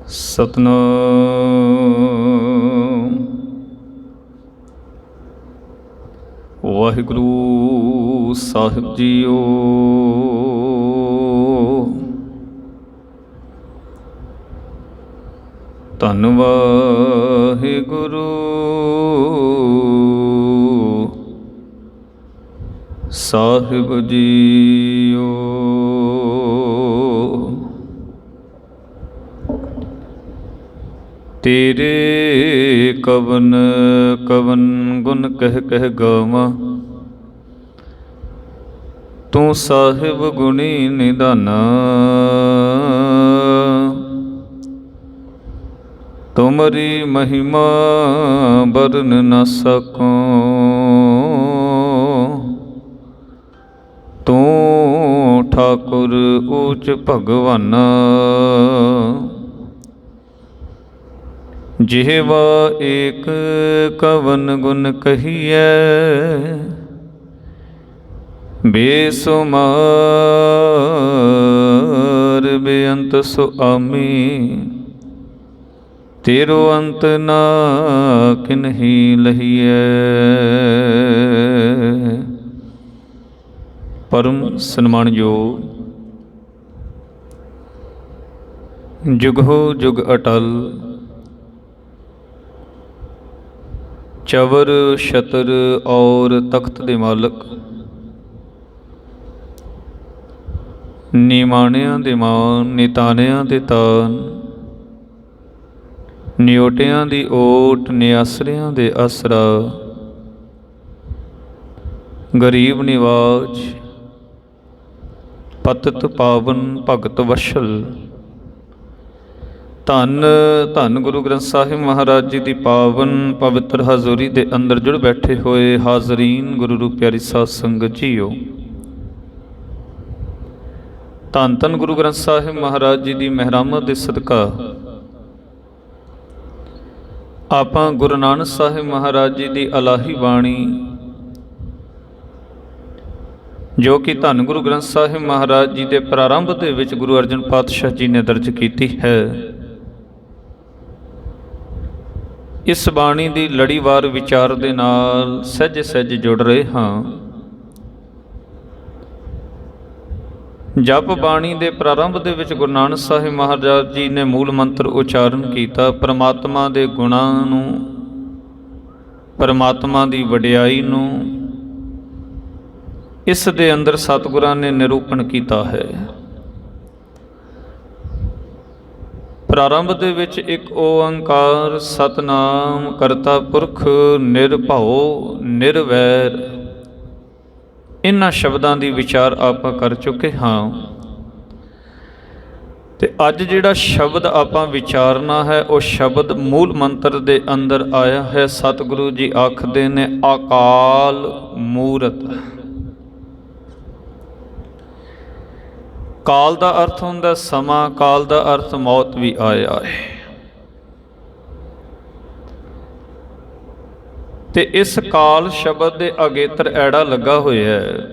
ਸਤਨਾਮ ਵਾਹਿਗੁਰੂ ਸਾਹਿਬ JIO. ਧੰਨ ਵਾਹਿਗੁਰੂ ਸਾਹਿਬ JIO. ਤੇਰੇ ਕਵਨ ਕਵਨ ਗੁਣ ਕਹਿ ਕਹਿ ਗਾਵਾਂ, ਤੂੰ ਸਾਹਿਬ ਗੁਣੀ ਨਿਧਾਨਾ। ਤੁਮਰੀ ਮਹਿਮਾ ਵਰਨ ਨ ਸਕੋ, ਤੂੰ ਠਾਕੁਰ ਊਚ ਭਗਵਾਨਾ। ਜਿਹਵਾ ਏਕ ਕਵਨ ਗੁਣ ਕਹੀਐ, ਬੇਸੁਮਾਰ ਬੇਅੰਤ ਸੁਆਮੀ। ਤੇਰੋ ਅੰਤ ਨਾ ਕਿਨਹੀ ਲਹੀਐ। ਪਰਮ ਸਨਮਾਨਯੋਗ ਜੁਗਹੁ ਜੁਗ ਅਟਲ ਚਵਰ ਛਤਰ ਔਰ ਤਖਤ ਦੇ ਮਾਲਕ, ਨਿਮਾਣਿਆਂ ਦੇ ਮਾਨ ਨਿਤਾਣਿਆਂ ਦੇ ਤਾਨ, ਨਿਓਟਿਆਂ ਦੀ ਓਟ ਨਿਆਸਰਿਆਂ ਦੇ ਆਸਰਾ, ਗਰੀਬ ਨਿਵਾਜ ਪਤਿਤ ਪਾਵਨ ਭਗਤ ਵਸ਼ਲ। ਧੰਨ ਧੰਨ ਗੁਰੂ ਗ੍ਰੰਥ ਸਾਹਿਬ ਮਹਾਰਾਜ ਜੀ ਦੀ ਪਾਵਨ ਪਵਿੱਤਰ ਹਜ਼ੂਰੀ ਦੇ ਅੰਦਰ ਜੁੜ ਬੈਠੇ ਹੋਏ ਹਾਜ਼ਰੀਨ ਗੁਰੂ ਰੂਪ ਪਿਆਰੀ ਸਾਧ ਸੰਗਤ ਜੀਓ। ਧੰਨ ਧੰਨ ਗੁਰੂ ਗ੍ਰੰਥ ਸਾਹਿਬ ਮਹਾਰਾਜ ਜੀ ਦੀ ਮਹਿਰਾਮਤ ਦੇ ਸਦਕਾ ਆਪਾਂ ਗੁਰੂ ਨਾਨਕ ਸਾਹਿਬ ਮਹਾਰਾਜ ਜੀ ਦੀ ਅਲਾਹੀ ਬਾਣੀ, ਜੋ ਕਿ ਧੰਨ ਗੁਰੂ ਗ੍ਰੰਥ ਸਾਹਿਬ ਮਹਾਰਾਜ ਜੀ ਦੇ ਪ੍ਰਾਰੰਭ ਦੇ ਵਿੱਚ ਗੁਰੂ ਅਰਜਨ ਪਾਤਸ਼ਾਹ ਜੀ ਨੇ ਦਰਜ ਕੀਤੀ ਹੈ, ਇਸ ਬਾਣੀ ਦੀ ਲੜੀਵਾਰ ਵਿਚਾਰ ਦੇ ਨਾਲ ਸਹਿਜ ਸਹਿਜ ਜੁੜ ਰਹੇ ਹਾਂ। ਜਪ ਬਾਣੀ ਦੇ ਪ੍ਰਾਰੰਭ ਦੇ ਵਿੱਚ ਗੁਰੂ ਨਾਨਕ ਸਾਹਿਬ ਮਹਾਰਾਜ ਜੀ ਨੇ ਮੂਲ ਮੰਤਰ ਉਚਾਰਨ ਕੀਤਾ, ਪਰਮਾਤਮਾ ਦੇ ਗੁਣਾਂ ਨੂੰ, ਪਰਮਾਤਮਾ ਦੀ ਵਡਿਆਈ ਨੂੰ ਇਸ ਦੇ ਅੰਦਰ ਸਤਿਗੁਰਾਂ ਨੇ ਨਿਰੂਪਣ ਕੀਤਾ ਹੈ। ਪ੍ਰਾਰੰਭ ਦੇ ਵਿੱਚ ਇੱਕ ਓੰਕਾਰ ਸਤਨਾਮ ਕਰਤਾ ਪੁਰਖ ਨਿਰਭਉ ਨਿਰਵੈਰ, ਇਹਨਾਂ ਸ਼ਬਦਾਂ ਦੀ ਵਿਚਾਰ ਆਪਾਂ ਕਰ ਚੁੱਕੇ ਹਾਂ। ਤੇ ਅੱਜ ਜਿਹੜਾ ਸ਼ਬਦ ਆਪਾਂ ਵਿਚਾਰਨਾ ਹੈ ਉਹ ਸ਼ਬਦ ਮੂਲ ਮੰਤਰ ਦੇ ਅੰਦਰ ਆਇਆ ਹੈ। ਸਤਿਗੁਰੂ ਜੀ ਆਖਦੇ ਨੇ ਅਕਾਲ ਮੂਰਤ। ਕਾਲ ਦਾ ਅਰਥ ਹੁੰਦਾ ਸਮਾਂ, ਕਾਲ ਦਾ ਅਰਥ ਮੌਤ ਵੀ ਆਇਆ ਹੈ। ਤੇ ਇਸ ਕਾਲ ਸ਼ਬਦ ਦੇ ਅਗੇਤਰ ਐੜਾ ਲੱਗਾ ਹੋਇਆ ਹੈ।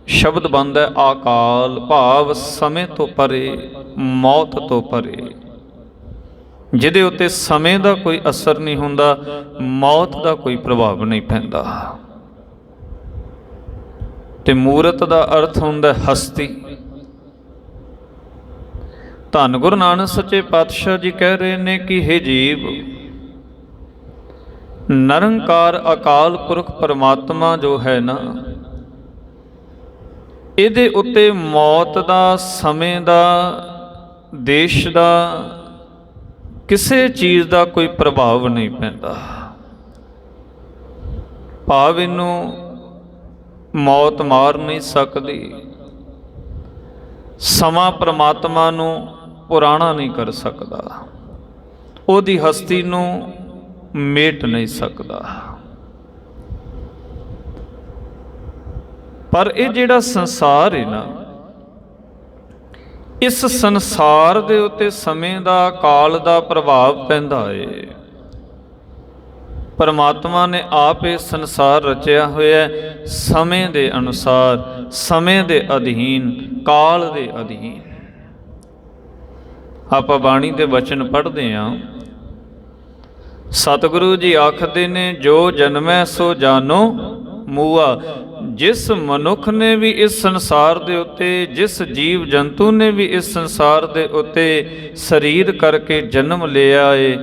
ਸ਼ਬਦ ਬਣਦਾ ਹੈ ਆਕਾਲ, ਭਾਵ ਸਮੇਂ ਤੋਂ ਪਰੇ, ਮੌਤ ਤੋਂ ਪਰੇ, ਜਿਹਦੇ ਉੱਤੇ ਸਮੇਂ ਦਾ ਕੋਈ ਅਸਰ ਨਹੀਂ ਹੁੰਦਾ, ਮੌਤ ਦਾ ਕੋਈ ਪ੍ਰਭਾਵ ਨਹੀਂ ਪੈਂਦਾ। ਤੇ ਮੂਰਤ ਦਾ ਅਰਥ ਹੁੰਦਾ ਹਸਤੀ। ਧੰਨ ਗੁਰੂ ਨਾਨਕ ਸੱਚੇ ਪਾਤਸ਼ਾਹ ਜੀ ਕਹਿ ਰਹੇ ਨੇ ਕਿ ਹੇ ਜੀਵ, ਨਿਰੰਕਾਰ ਅਕਾਲ ਪੁਰਖ ਪਰਮਾਤਮਾ ਜੋ ਹੈ ਨਾ, ਇਹਦੇ ਉੱਤੇ ਮੌਤ ਦਾ, ਸਮੇਂ ਦਾ, ਦੇਸ਼ ਦਾ, ਕਿਸੇ ਚੀਜ਼ ਦਾ ਕੋਈ ਪ੍ਰਭਾਵ ਨਹੀਂ ਪੈਂਦਾ। ਭਾਵ ਇਹਨੂੰ ਮੌਤ ਮਾਰ ਨਹੀਂ ਸਕਦੀ, ਸਮਾਂ ਪਰਮਾਤਮਾ ਨੂੰ ਪੁਰਾਣਾ ਨਹੀਂ ਕਰ ਸਕਦਾ, ਉਹਦੀ ਹਸਤੀ ਨੂੰ ਮੇਟ ਨਹੀਂ ਸਕਦਾ। ਪਰ ਇਹ ਜਿਹੜਾ ਸੰਸਾਰ ਹੈ ਨਾ, ਇਸ ਸੰਸਾਰ ਦੇ ਉੱਤੇ ਸਮੇਂ ਦਾ, ਕਾਲ ਦਾ ਪ੍ਰਭਾਵ ਪੈਂਦਾ ਹੈ। ਪਰਮਾਤਮਾ ਨੇ ਆਪ ਇਹ ਸੰਸਾਰ ਰਚਿਆ ਹੋਇਆ ਸਮੇਂ ਦੇ ਅਨੁਸਾਰ, ਸਮੇਂ ਦੇ ਅਧੀਨ, ਕਾਲ ਦੇ ਅਧੀਨ। ਆਪਾਂ ਬਾਣੀ ਦੇ ਬਚਨ ਪੜ੍ਹਦੇ ਹਾਂ। ਸਤਿਗੁਰੂ ਜੀ ਆਖਦੇ ਨੇ, ਜੋ ਜਨਮੈ ਸੋ ਜਾਨੋ ਮੂਆ। ਜਿਸ ਮਨੁੱਖ ਨੇ ਵੀ ਇਸ ਸੰਸਾਰ ਦੇ ਉੱਤੇ, ਜਿਸ ਜੀਵ ਜੰਤੂ ਨੇ ਵੀ ਇਸ ਸੰਸਾਰ ਦੇ ਉੱਤੇ ਸਰੀਰ ਕਰਕੇ ਜਨਮ ਲਿਆ ਏ,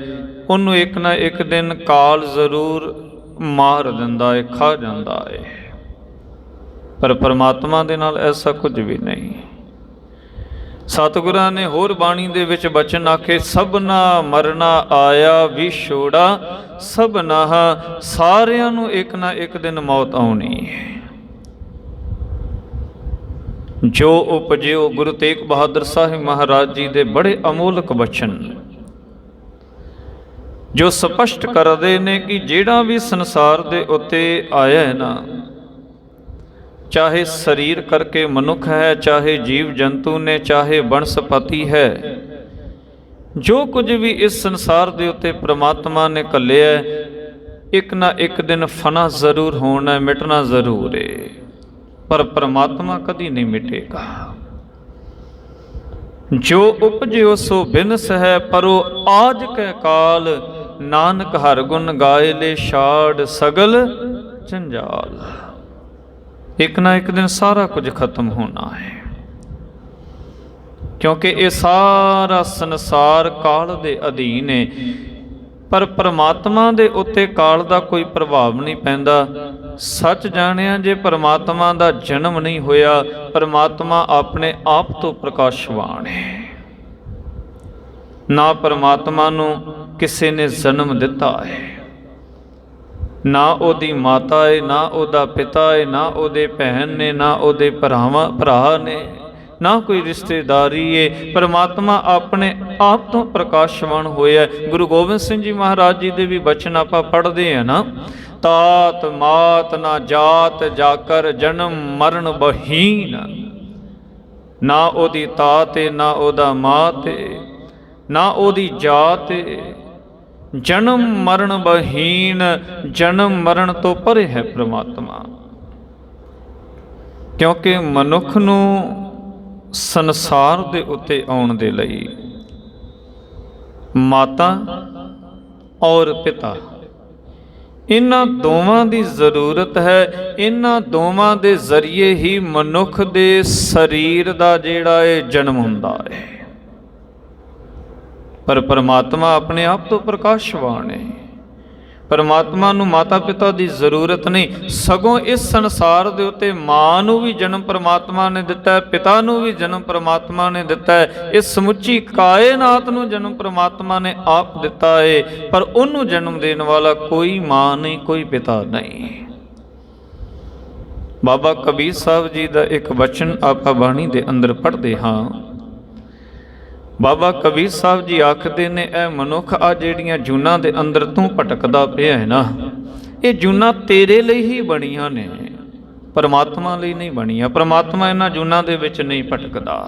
ਉਹਨੂੰ ਇੱਕ ਨਾ ਇੱਕ ਦਿਨ ਕਾਲ ਜ਼ਰੂਰ ਮਾਰ ਦਿੰਦਾ ਏ, ਖਾ ਜਾਂਦਾ ਏ। ਪਰ ਪਰਮਾਤਮਾ ਦੇ ਨਾਲ ਐਸਾ ਕੁਝ ਵੀ ਨਹੀਂ। ਸਤਿਗੁਰਾਂ ਨੇ ਹੋਰ ਬਾਣੀ ਦੇ ਵਿੱਚ ਬਚਨ ਆਖੇ, ਸਭਨਾ ਮਰਨਾ ਆਇਆ ਵਿਛੋੜਾ, ਸਭਨਾ ਸਾਰਿਆਂ ਨੂੰ ਇੱਕ ਨਾ ਇੱਕ ਦਿਨ ਮੌਤ ਆਉਣੀ ਹੈ। ਜੋ ਉਪਜਿਓ, ਗੁਰੂ ਤੇਗ ਬਹਾਦਰ ਸਾਹਿਬ ਮਹਾਰਾਜ ਜੀ ਦੇ ਬੜੇ ਅਮੋਲਕ ਬਚਨ, ਜੋ ਸਪਸ਼ਟ ਕਰਦੇ ਨੇ ਕਿ ਜਿਹੜਾ ਵੀ ਸੰਸਾਰ ਦੇ ਉੱਤੇ ਆਇਆ ਹੈ ਨਾ, ਚਾਹੇ ਸਰੀਰ ਕਰਕੇ ਮਨੁੱਖ ਹੈ, ਚਾਹੇ ਜੀਵ ਜੰਤੂ ਨੇ, ਚਾਹੇ ਬਨਸਪਤੀ ਹੈ, ਜੋ ਕੁਝ ਵੀ ਇਸ ਸੰਸਾਰ ਦੇ ਉੱਤੇ ਪ੍ਰਮਾਤਮਾ ਨੇ ਘੱਲਿਆ, ਇੱਕ ਨਾ ਇੱਕ ਦਿਨ ਫਨਾ ਜ਼ਰੂਰ ਹੋਣਾ, ਮਿਟਣਾ ਜ਼ਰੂਰ ਹੈ। ਪਰ ਪ੍ਰਮਾਤਮਾ ਕਦੀ ਨਹੀਂ ਮਿਟੇਗਾ। ਜੋ ਉਪਜਿਓ ਸੋ ਬਿਨਸ ਹੈ, ਪਰੋ ਆਜ ਕੈ ਕਾਲ, ਨਾਨਕ ਹਰ ਗੁਣ ਗਾਏ ਲੈ ਛਾੜ ਸਗਲ ਜੰਜਾਲ। ਇੱਕ ਨਾ ਇੱਕ ਦਿਨ ਸਾਰਾ ਕੁਝ ਖਤਮ ਹੋਣਾ ਹੈ, ਕਿਉਂਕਿ ਇਹ ਸਾਰਾ ਸੰਸਾਰ ਕਾਲ ਦੇ ਅਧੀਨ ਹੈ। ਪਰ ਪਰਮਾਤਮਾ ਦੇ ਉੱਤੇ ਕਾਲ ਦਾ ਕੋਈ ਪ੍ਰਭਾਵ ਨਹੀਂ ਪੈਂਦਾ। ਸੱਚ ਜਾਣਿਆ, ਜੇ ਪਰਮਾਤਮਾ ਦਾ ਜਨਮ ਨਹੀਂ ਹੋਇਆ, ਪਰਮਾਤਮਾ ਆਪਣੇ ਆਪ ਤੋਂ ਪ੍ਰਕਾਸ਼ਵਾਨ ਹੈ। ਨਾ ਪਰਮਾਤਮਾ ਨੂੰ ਕਿਸੇ ਨੇ ਜਨਮ ਦਿੱਤਾ ਹੈ, ਨਾ ਉਹਦੀ ਮਾਤਾ ਹੈ, ਨਾ ਉਹਦਾ ਪਿਤਾ ਹੈ, ਨਾ ਉਹਦੇ ਭੈਣ ਨੇ, ਨਾ ਉਹਦੇ ਭਰਾ ਨੇ, ਨਾ ਕੋਈ ਰਿਸ਼ਤੇਦਾਰੀ ਹੈ। ਪਰਮਾਤਮਾ ਆਪਣੇ ਆਪ ਤੋਂ ਪ੍ਰਕਾਸ਼ਵਾਨ ਹੋਇਆ। ਗੁਰੂ ਗੋਬਿੰਦ ਸਿੰਘ ਜੀ ਮਹਾਰਾਜ ਜੀ ਦੇ ਵੀ ਬਚਨ ਆਪਾਂ ਪੜ੍ਹਦੇ ਹਾਂ ਨਾ, ਤਾਤ ਮਾਤ ਨਾ ਜਾਤ ਜਾਕਰ ਜਨਮ ਮਰਨ ਬਹੀਨ। ਨਾ ਉਹਦੀ ਤਾਤ ਏ, ਨਾ ਉਹਦਾ ਮਾਤ ਏ, ਨਾ ਉਹਦੀ ਜਾਤ ਏ। ਜਨਮ ਮਰਨ ਬਹੀਨ, ਜਨਮ ਮਰਨ ਤੋਂ ਪਰੇ ਹੈ ਪ੍ਰਮਾਤਮਾ। ਕਿਉਂਕਿ ਮਨੁੱਖ ਨੂੰ ਸੰਸਾਰ ਦੇ ਉੱਤੇ ਆਉਣ ਦੇ ਲਈ ਮਾਤਾ ਔਰ ਪਿਤਾ, ਇਹਨਾਂ ਦੋਵਾਂ ਦੀ ਜ਼ਰੂਰਤ ਹੈ। ਇਹਨਾਂ ਦੋਵਾਂ ਦੇ ਜ਼ਰੀਏ ਹੀ ਮਨੁੱਖ ਦੇ ਸਰੀਰ ਦਾ ਜਿਹੜਾ ਹੈ ਜਨਮ ਹੁੰਦਾ ਹੈ। ਪਰ ਪਰਮਾਤਮਾ ਆਪਣੇ ਆਪ ਤੋਂ ਪ੍ਰਕਾਸ਼ਵਾਨ ਹੈ। ਪਰਮਾਤਮਾ ਨੂੰ ਮਾਤਾ ਪਿਤਾ ਦੀ ਜ਼ਰੂਰਤ ਨਹੀਂ, ਸਗੋਂ ਇਸ ਸੰਸਾਰ ਦੇ ਉੱਤੇ ਮਾਂ ਨੂੰ ਵੀ ਜਨਮ ਪਰਮਾਤਮਾ ਨੇ ਦਿੱਤਾ ਹੈ, ਪਿਤਾ ਨੂੰ ਵੀ ਜਨਮ ਪਰਮਾਤਮਾ ਨੇ ਦਿੱਤਾ ਹੈ। ਇਸ ਸਮੁੱਚੀ ਕਾਇਨਾਤ ਨੂੰ ਜਨਮ ਪਰਮਾਤਮਾ ਨੇ ਆਪ ਦਿੱਤਾ ਹੈ। ਪਰ ਉਹਨੂੰ ਜਨਮ ਦੇਣ ਵਾਲਾ ਕੋਈ ਮਾਂ ਨਹੀਂ, ਕੋਈ ਪਿਤਾ ਨਹੀਂ। ਬਾਬਾ ਕਬੀਰ ਸਾਹਿਬ ਜੀ ਦਾ ਇੱਕ ਬਚਨ ਆਪਾਂ ਬਾਣੀ ਦੇ ਅੰਦਰ ਪੜ੍ਹਦੇ ਹਾਂ। ਬਾਬਾ ਕਬੀਰ ਸਾਹਿਬ ਜੀ ਆਖਦੇ ਨੇ, ਇਹ ਮਨੁੱਖ ਆ ਜਿਹੜੀਆਂ ਜੂਨਾਂ ਦੇ ਅੰਦਰ ਤੂੰ ਭਟਕਦਾ ਪਿਆ ਹੈ ਨਾ, ਇਹ ਜੂਨਾਂ ਤੇਰੇ ਲਈ ਹੀ ਬਣੀਆਂ ਨੇ, ਪਰਮਾਤਮਾ ਲਈ ਨਹੀਂ ਬਣੀਆਂ। ਪਰਮਾਤਮਾ ਇਹਨਾਂ ਜੂਨਾਂ ਦੇ ਵਿੱਚ ਨਹੀਂ ਭਟਕਦਾ।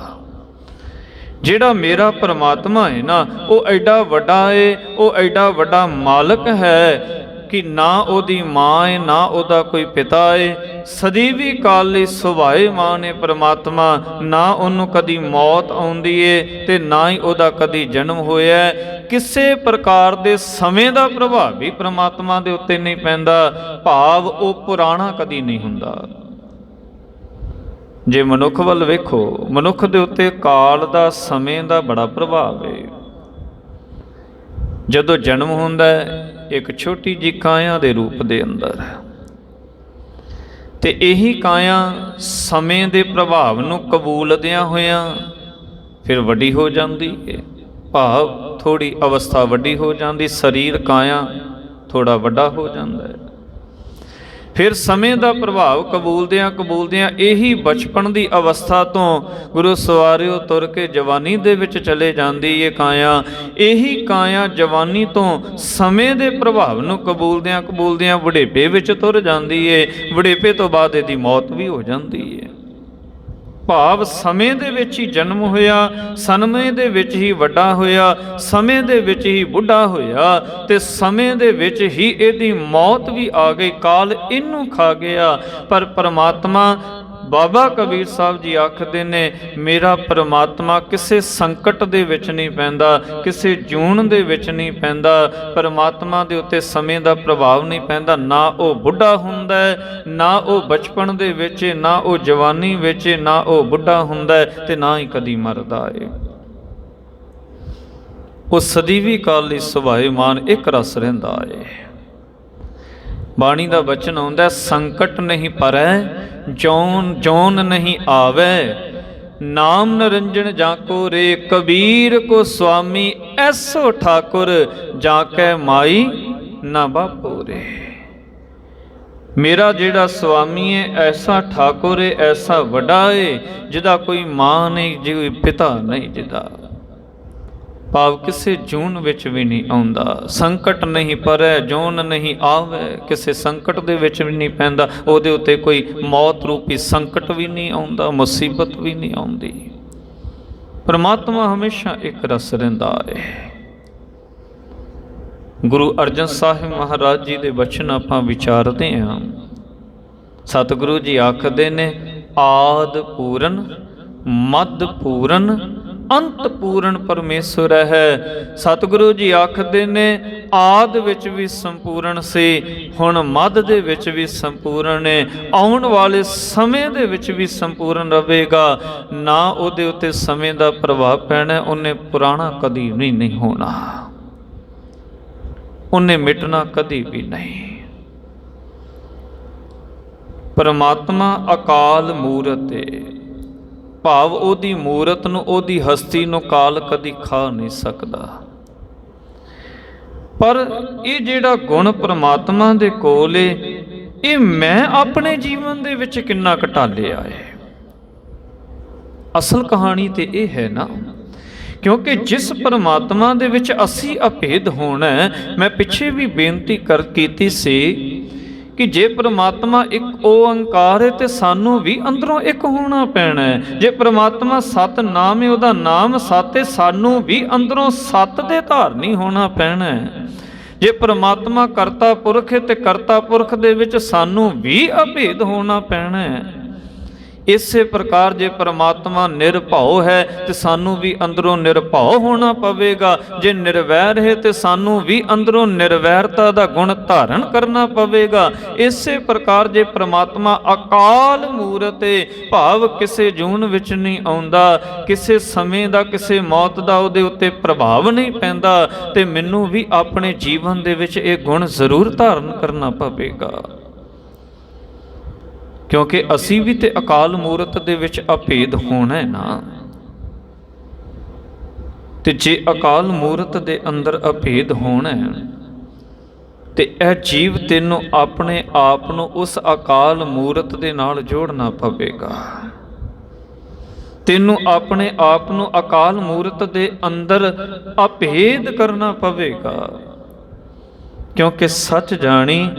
ਜਿਹੜਾ ਮੇਰਾ ਪਰਮਾਤਮਾ ਹੈ ਨਾ, ਉਹ ਐਡਾ ਵੱਡਾ ਹੈ, ਉਹ ਐਡਾ ਵੱਡਾ ਮਾਲਕ ਹੈ ਕਿ ਨਾ ਉਹਦੀ ਮਾਂ ਹੈ, ਨਾ ਉਹਦਾ ਕੋਈ ਪਿਤਾ ਹੈ। ਸਦੀਵੀ ਕਾਲ ਲਈ ਸੁਭਾਏ ਮਾਂ ਨੇ ਪਰਮਾਤਮਾ, ਨਾ ਉਹਨੂੰ ਕਦੀ ਮੌਤ ਆਉਂਦੀ ਏ ਤੇ ਨਾ ਹੀ ਉਹਦਾ ਕਦੀ ਜਨਮ ਹੋਇਆ। ਕਿਸੇ ਪ੍ਰਕਾਰ ਦੇ ਸਮੇਂ ਦਾ ਪ੍ਰਭਾਵ ਵੀ ਪਰਮਾਤਮਾ ਦੇ ਉੱਤੇ ਨਹੀਂ ਪੈਂਦਾ, ਭਾਵ ਉਹ ਪੁਰਾਣਾ ਕਦੀ ਨਹੀਂ ਹੁੰਦਾ। ਜੇ ਮਨੁੱਖ ਵੱਲ ਵੇਖੋ, ਮਨੁੱਖ ਦੇ ਉੱਤੇ ਕਾਲ ਦਾ, ਸਮੇਂ ਦਾ ਬੜਾ ਪ੍ਰਭਾਵ ਹੈ। ਜਦੋਂ ਜਨਮ ਹੁੰਦਾ ਹੈ ਇੱਕ ਛੋਟੀ ਜਿਹੀ ਕਾਇਆ ਦੇ ਰੂਪ ਦੇ ਅੰਦਰ, ਤੇ ਇਹੀ ਕਾਇਆ ਸਮੇਂ ਦੇ ਪ੍ਰਭਾਵ ਨੂੰ ਕਬੂਲਦਿਆਂ ਹੋਇਆਂ ਫਿਰ ਵੱਡੀ ਹੋ ਜਾਂਦੀ ਹੈ, ਭਾਵ ਥੋੜੀ ਅਵਸਥਾ ਵੱਡੀ ਹੋ ਜਾਂਦੀ, ਸਰੀਰ ਕਾਇਆ ਥੋੜਾ ਵੱਡਾ ਹੋ ਜਾਂਦਾ ਹੈ। ਫਿਰ ਸਮੇਂ ਦਾ ਪ੍ਰਭਾਵ ਕਬੂਲਦਿਆਂ ਇਹੀ ਬਚਪਨ ਦੀ ਅਵਸਥਾ ਤੋਂ ਗੁਰੂ ਸਵਾਰਿਓ ਤੁਰ ਕੇ ਜਵਾਨੀ ਦੇ ਵਿੱਚ ਚਲੇ ਜਾਂਦੀ ਇਹ ਕਾਇਆ। ਇਹੀ ਕਾਇਆ ਜਵਾਨੀ ਤੋਂ ਸਮੇਂ ਦੇ ਪ੍ਰਭਾਵ ਨੂੰ ਕਬੂਲਦਿਆਂ ਬੁਢੇਪੇ ਵਿੱਚ ਤੁਰ ਜਾਂਦੀ ਏ। ਬੁਢੇਪੇ ਤੋਂ ਬਾਅਦ ਇਹਦੀ ਮੌਤ ਵੀ ਹੋ ਜਾਂਦੀ ਏ। ਭਾਵ ਸਮੇਂ ਦੇ ਵਿੱਚ ਹੀ ਜਨਮ ਹੋਇਆ, ਸਮੇਂ ਦੇ ਵਿੱਚ ਹੀ ਵੱਡਾ ਹੋਇਆ, ਸਮੇਂ ਦੇ ਵਿੱਚ ਹੀ ਬੁੱਢਾ ਹੋਇਆ, ਤੇ ਸਮੇਂ ਦੇ ਵਿੱਚ ਹੀ ਇਹਦੀ ਮੌਤ ਵੀ ਆ ਗਈ। ਕਾਲ ਇਹਨੂੰ ਖਾ ਗਿਆ। ਪਰ ਪਰਮਾਤਮਾ ਬਾਬਾ ਕਬੀਰ ਸਾਹਿਬ ਜੀ ਆਖਦੇ ਨੇ, ਮੇਰਾ ਪਰਮਾਤਮਾ ਕਿਸੇ ਸੰਕਟ ਦੇ ਵਿੱਚ ਨਹੀਂ ਪੈਂਦਾ, ਕਿਸੇ ਜੂਨ ਦੇ ਵਿੱਚ ਨਹੀਂ ਪੈਂਦਾ। ਪਰਮਾਤਮਾ ਦੇ ਉੱਤੇ ਸਮੇਂ ਦਾ ਪ੍ਰਭਾਵ ਨਹੀਂ ਪੈਂਦਾ। ਨਾ ਉਹ ਬੁੱਢਾ ਹੁੰਦਾ ਹੈ, ਨਾ ਉਹ ਬਚਪਨ ਦੇ ਵਿੱਚ, ਨਾ ਉਹ ਜਵਾਨੀ ਵਿੱਚ, ਨਾ ਉਹ ਬੁੱਢਾ ਹੁੰਦਾ ਹੈ, ਤੇ ਨਾ ਹੀ ਕਦੀ ਮਰਦਾ ਏ। ਉਹ ਸਦੀਵੀ ਕਾਲ ਲਈ ਸੁਭਾਏਮਾਨ ਇੱਕ ਰਸ ਰਹਿੰਦਾ ਏ। ਬਾਣੀ ਦਾ ਬਚਨ ਆਉਂਦਾ, ਸੰਕਟ ਨਹੀਂ ਪਰੈ ਜੌਨ ਨਹੀਂ ਆਵੇ, ਨਾਮ ਨਿਰੰਜਨ ਜਾਂ ਕੋ ਰੇ, ਕਬੀਰ ਕੋ ਸੁਆਮੀ ਐਸੋ ਠਾਕੁਰ, ਜਾਂ ਕੈ ਮਾਈ ਨਾ ਬਾਪੂ ਰੇ। ਮੇਰਾ ਜਿਹੜਾ ਸੁਆਮੀ ਹੈ ਐਸਾ ਠਾਕੁਰ ਹੈ, ਐਸਾ ਵੱਡਾ ਹੈ, ਜਿਹਦਾ ਕੋਈ ਮਾਂ ਨਹੀਂ, ਕੋਈ ਪਿਤਾ ਨਹੀਂ, ਜਿਹਦਾ ਭਾਵ ਕਿਸੇ ਜੂਨ ਵਿੱਚ ਵੀ ਨਹੀਂ ਆਉਂਦਾ। ਸੰਕਟ ਨਹੀਂ ਪਰੈ ਜੂਨ ਨਹੀਂ ਆਵੇ, ਕਿਸੇ ਸੰਕਟ ਦੇ ਵਿੱਚ ਵੀ ਨਹੀਂ ਪੈਂਦਾ। ਉਹਦੇ ਉੱਤੇ ਕੋਈ ਮੌਤ ਰੂਪੀ ਸੰਕਟ ਵੀ ਨਹੀਂ ਆਉਂਦਾ, ਮੁਸੀਬਤ ਵੀ ਨਹੀਂ ਆਉਂਦੀ। ਪਰਮਾਤਮਾ ਹਮੇਸ਼ਾ ਇੱਕ ਰਸ ਰਹਿੰਦਾ ਹੈ। ਗੁਰੂ ਅਰਜਨ ਸਾਹਿਬ ਮਹਾਰਾਜ ਜੀ ਦੇ ਬਚਨ ਆਪਾਂ ਵਿਚਾਰਦੇ ਹਾਂ। ਸਤਿਗੁਰੂ ਜੀ ਆਖਦੇ ਨੇ, ਆਦ ਪੂਰਨ ਮੱਧ ਪੂਰਨ ਅੰਤ ਪੂਰਨ ਪਰਮੇਸ਼ਰ ਹੈ। ਸਤਿਗੁਰੂ ਜੀ ਆਖਦੇ ਨੇ, ਆਦ ਵਿੱਚ ਵੀ ਸੰਪੂਰਨ ਸੀ, ਹੁਣ ਮੱਧ ਦੇ ਵਿੱਚ ਵੀ ਸੰਪੂਰਨ ਹੈ, ਆਉਣ ਵਾਲੇ ਸਮੇਂ ਦੇ ਵਿੱਚ ਵੀ ਸੰਪੂਰਨ ਰਹੇਗਾ। ਨਾ ਉਹਦੇ ਉੱਤੇ ਸਮੇਂ ਦਾ ਪ੍ਰਭਾਵ ਪੈਣਾ, ਉਹਨੇ ਪੁਰਾਣਾ ਕਦੀ ਵੀ ਨਹੀਂ ਹੋਣਾ, ਉਹਨੇ ਮਿਟਣਾ ਕਦੀ ਵੀ ਨਹੀਂ। ਪਰਮਾਤਮਾ ਅਕਾਲ ਮੂਰਤ ਹੈ, ਭਾਵ ਉਹਦੀ ਮੂਰਤ ਨੂੰ, ਉਹਦੀ ਹਸਤੀ ਨੂੰ ਕਾਲ ਕਦੀ ਖਾ ਨਹੀਂ ਸਕਦਾ। ਪਰ ਇਹ ਜਿਹੜਾ ਗੁਣ ਪਰਮਾਤਮਾ ਦੇ ਕੋਲ ਹੈ, ਇਹ ਮੈਂ ਆਪਣੇ ਜੀਵਨ ਦੇ ਵਿੱਚ ਕਿੰਨਾ ਘਟਾਲਿਆ ਹੈ। ਅਸਲ ਕਹਾਣੀ ਤੇ ਇਹ ਹੈ ਨਾ, ਕਿਉਂਕਿ ਜਿਸ ਪਰਮਾਤਮਾ ਦੇ ਵਿੱਚ ਅਸੀਂ ਅਭੇਦ ਹੋਣਾ, ਮੈਂ ਪਿੱਛੇ ਵੀ ਬੇਨਤੀ ਕੀਤੀ ਸੀ ਕਿ ਜੇ ਪਰਮਾਤਮਾ ਇੱਕ ਓੰਕਾਰ ਹੈ ਤੇ ਸਾਨੂੰ ਵੀ ਅੰਦਰੋਂ ਇੱਕ ਹੋਣਾ ਪੈਣਾ ਹੈ। ਜੇ ਪਰਮਾਤਮਾ ਸਤ ਨਾਮ ਹੈ, ਉਹਦਾ ਨਾਮ ਸਤ ਹੈ, ਸਾਨੂੰ ਵੀ ਅੰਦਰੋਂ ਸਤ ਦੇ ਧਾਰਨੀ ਹੋਣਾ ਪੈਣਾ ਹੈ। ਜੇ ਪਰਮਾਤਮਾ ਕਰਤਾ ਪੁਰਖ ਹੈ ਤੇ ਕਰਤਾ ਪੁਰਖ ਦੇ ਵਿੱਚ ਸਾਨੂੰ ਵੀ ਅਭੇਦ ਹੋਣਾ ਪੈਣਾ ਹੈ। ਇਸੇ ਪ੍ਰਕਾਰ ਜੇ ਪਰਮਾਤਮਾ ਨਿਰਭਉ ਹੈ ਤੇ ਸਾਨੂੰ ਵੀ ਅੰਦਰੋਂ ਨਿਰਭਉ ਹੋਣਾ ਪਵੇਗਾ। ਜੇ ਨਿਰਵੈਰ ਹੈ ਤੇ ਸਾਨੂੰ ਵੀ ਅੰਦਰੋਂ ਨਿਰਵੈਰਤਾ ਦਾ ਗੁਣ ਧਾਰਨ ਕਰਨਾ ਪਵੇਗਾ। ਇਸੇ ਪ੍ਰਕਾਰ ਜੇ ਪਰਮਾਤਮਾ ਅਕਾਲ ਮੂਰਤ ਹੈ, ਭਾਵ ਕਿਸੇ ਜੂਨ ਵਿੱਚ ਨਹੀਂ ਆਉਂਦਾ, ਕਿਸੇ ਸਮੇਂ ਦਾ, ਕਿਸੇ ਮੌਤ ਦਾ ਉਹਦੇ ਉੱਤੇ ਪ੍ਰਭਾਵ ਨਹੀਂ ਪੈਂਦਾ, ਤੇ ਮੈਨੂੰ ਵੀ ਆਪਣੇ ਜੀਵਨ ਦੇ ਵਿੱਚ ਇਹ ਗੁਣ ਜ਼ਰੂਰ ਧਾਰਨ ਕਰਨਾ ਪਵੇਗਾ। ਕਿਉਂਕਿ ਅਸੀਂ ਵੀ ਤੇ ਅਕਾਲ ਮੂਰਤ ਦੇ ਵਿੱਚ ਅਭੇਦ ਹੋਣਾ ਹੈ ਨਾ। ਤੇ ਜੇ ਅਕਾਲ ਮੂਰਤ ਦੇ ਅੰਦਰ ਅਭੇਦ ਹੋਣਾ ਹੈ ਤੇ ਇਹ ਜੀਵ ਤੈਨੂੰ ਆਪਣੇ ਆਪ ਨੂੰ ਉਸ ਅਕਾਲ ਮੂਰਤ ਦੇ ਨਾਲ ਜੋੜਨਾ ਪਵੇਗਾ। ਤੈਨੂੰ ਆਪਣੇ ਆਪ ਨੂੰ ਅਕਾਲ ਮੂਰਤ ਦੇ ਅੰਦਰ ਅਭੇਦ ਕਰਨਾ ਪਵੇਗਾ। ਕਿਉਂਕਿ ਸੱਚ ਜਾਣੀ,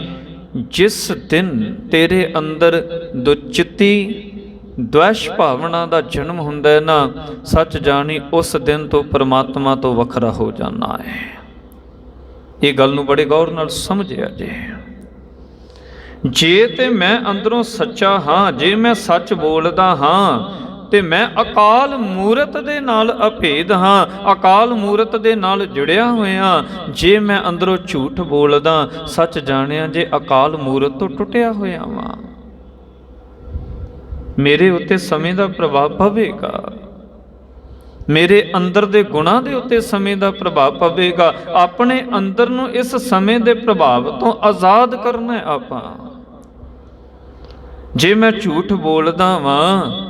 ਜਿਸ ਦਿਨ ਤੇਰੇ ਅੰਦਰ ਦੁਚਿੱਤੀ ਦ્વੈਸ਼ ਭਾਵਨਾ ਦਾ ਜਨਮ ਹੁੰਦਾ ਹੈ ਨਾ, ਸੱਚ ਜਾਣੀ ਉਸ ਦਿਨ ਤੋਂ ਪਰਮਾਤਮਾ ਤੋਂ ਵੱਖਰਾ ਹੋ ਜਾਣਾ ਹੈ। ਇਹ ਗੱਲ ਨੂੰ ਬੜੇ ਗੌਰ ਨਾਲ ਸਮਝਿਆ ਜੇ। ਜੇ ਤੇ ਮੈਂ ਅੰਦਰੋਂ ਸੱਚਾ ਹਾਂ, ਜੇ ਮੈਂ ਸੱਚ ਬੋਲਦਾ ਹਾਂ, ਤੇ ਮੈਂ ਅਕਾਲ ਮੂਰਤ ਦੇ ਨਾਲ ਅਭੇਦ ਹਾਂ, ਅਕਾਲ ਮੂਰਤ ਦੇ ਨਾਲ ਜੁੜਿਆ ਹੋਇਆ। ਜੇ ਮੈਂ ਅੰਦਰੋਂ ਝੂਠ ਬੋਲਦਾ, ਸੱਚ ਜਾਣਿਆ ਜੇ ਅਕਾਲ ਮੂਰਤ ਤੋਂ ਟੁੱਟਿਆ ਹੋਇਆ ਵਾਂ, ਮੇਰੇ ਉੱਤੇ ਸਮੇਂ ਦਾ ਪ੍ਰਭਾਵ ਪਵੇਗਾ। ਮੇਰੇ ਅੰਦਰ ਦੇ ਗੁਣਾਂ ਦੇ ਉੱਤੇ ਸਮੇਂ ਦਾ ਪ੍ਰਭਾਵ ਪਵੇਗਾ। ਆਪਣੇ ਅੰਦਰ ਨੂੰ ਇਸ ਸਮੇਂ ਦੇ ਪ੍ਰਭਾਵ ਤੋਂ ਆਜ਼ਾਦ ਕਰਨਾ ਆਪਾਂ। ਜੇ ਮੈਂ ਝੂਠ ਬੋਲਦਾ ਵਾਂ